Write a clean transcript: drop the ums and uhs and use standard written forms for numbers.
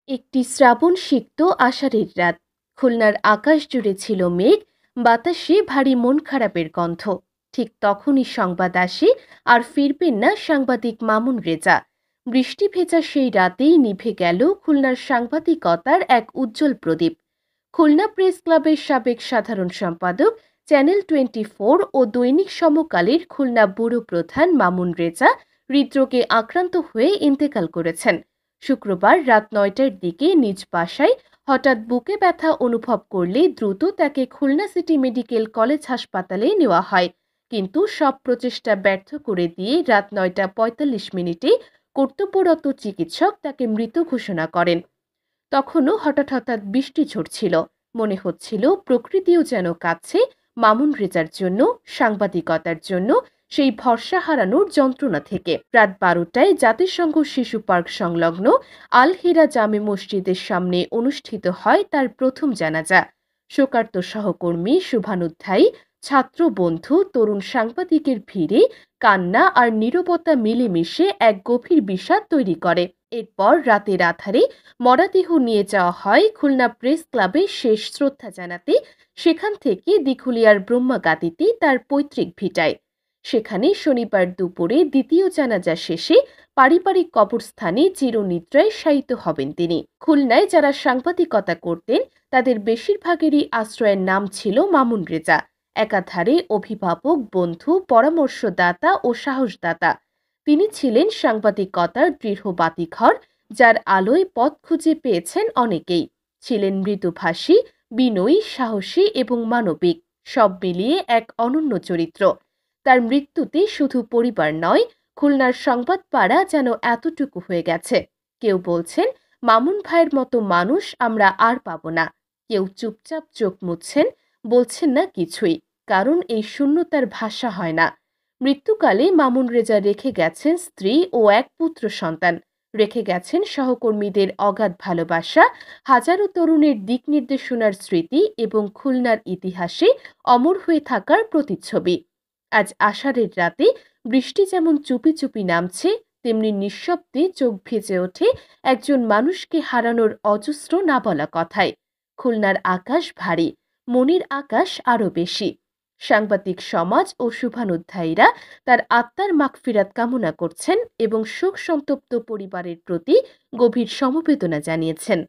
একটি শ্রাবণ সিক্ত আষাঢ়ের রাত। খুলনার আকাশ জুড়ে ছিল মেঘ, বাতাসে ভারী মন খারাপের গন্ধ। ঠিক তখনই সংবাদ আসে, আর ফিরবেন না সাংবাদিক মামুন রেজা। বৃষ্টি ভেজা সেই রাতেই নিভে গেল খুলনার সাংবাদিকতার এক উজ্জ্বল প্রদীপ। খুলনা প্রেস ক্লাবের সাবেক সাধারণ সম্পাদক, চ্যানেল 24 ও দৈনিক সমকালের খুলনা ব্যুরো প্রধান মামুন রেজা হৃদরোগে আক্রান্ত হয়ে ইন্তেকাল করেছেন। শুক্রবার রাত ৯টার দিকে নিজ বাসায় হঠাৎ বুকে ব্যথা অনুভব করলে দ্রুত তাকে খুলনা সিটি মেডিকেল কলেজ হাসপাতালে নেওয়া হয়, কিন্তু সব প্রচেষ্টা ব্যর্থ করে দিয়ে রাত ৯টা ৪৫ মিনিটে কর্তব্যরত চিকিৎসক তাকে মৃত ঘোষণা করেন। তখনও হঠাৎ হঠাৎ বৃষ্টি ঝরছিল। মনে হচ্ছিল প্রকৃতিও যেন কাঁদছে মামুন রেজার জন্য, সাংবাদিকতার জন্য, সেই ভরসা হারানোর যন্ত্রণা থেকে। রাত ১২টায় জাতিসংঘ শিশু পার্ক সংলগ্ন আল হিরা জামে মসজিদের সামনে অনুষ্ঠিত হয় তার প্রথম জানাজা। শোকার্ত সহকর্মী, শুভানুধ্যায়ী, ছাত্র, বন্ধু, তরুণ সাংবাদিকের ভিড়ে কান্না আর নীরবতা মিলেমিশে এক গভীর বিষাদ তৈরি করে। এরপর রাতের আধারে মরদেহ নিয়ে যাওয়া হয় খুলনা প্রেস ক্লাবে শেষ শ্রদ্ধা জানাতে। সেখান থেকে দিঘুলিয়ার ব্রহ্মাগাতিতে তার পৈতৃক ভিটায়। সেখানে শনিবার দুপুরে দ্বিতীয় জানাজা শেষে পারিবারিক কবরস্থানে চিরনিদ্রায় শায়িত হবেন তিনি। খুলনায় যারা সাংবাদিকতা করতেন তাদের বেশিরভাগেরই আশ্রয়ের নাম ছিল মামুন রেজা। একাধারে অভিভাবক, বন্ধু, পরামর্শদাতা ও সাহসদাতা। তিনি ছিলেন সাংবাদিকতার দৃঢ় বাতিঘর, যার আলোয় পথ খুঁজে পেয়েছেন অনেকেই। ছিলেন মৃদুভাষী, বিনয়ী, সাহসী এবং মানবিক, সব মিলিয়ে এক অনন্য চরিত্র। তার মৃত্যুতে শুধু পরিবার নয়, খুলনার সংবাদ পাড়া যেন এতটুকু হয়ে গেছে। কেউ বলছেন মামুন ভাইয়ের মতো মানুষ আমরা আর পাব না, কেউ চুপচাপ চোখ মুছছেন, বলছেন না কিছুই, কারণ এই শূন্যতার ভাষা হয় না। মৃত্যুকালে মামুন রেজা রেখে গেছেন স্ত্রী ও এক পুত্র সন্তান, রেখে গেছেন সহকর্মীদের অগাধ ভালোবাসা, হাজারো তরুণের দিক নির্দেশনার স্মৃতি এবং খুলনার ইতিহাসে অমর হয়ে থাকার প্রতিচ্ছবি। আজ আষাঢ়ের রাতে বৃষ্টি যেমন চুপি চুপি নামছে, তেমনি নিঃশব্দে চোখ ভেজে ওঠে একজন মানুষকে হারানোর অজস্র না বলা কথায়। খুলনার আকাশ ভারী, মনের আকাশ আরও বেশি। সাংবাদিক সমাজ ও শুভানুধ্যায়ীরা তার আত্মার মাগফিরাত কামনা করছেন এবং শোক সন্তপ্ত পরিবারের প্রতি গভীর সমবেদনা জানিয়েছেন।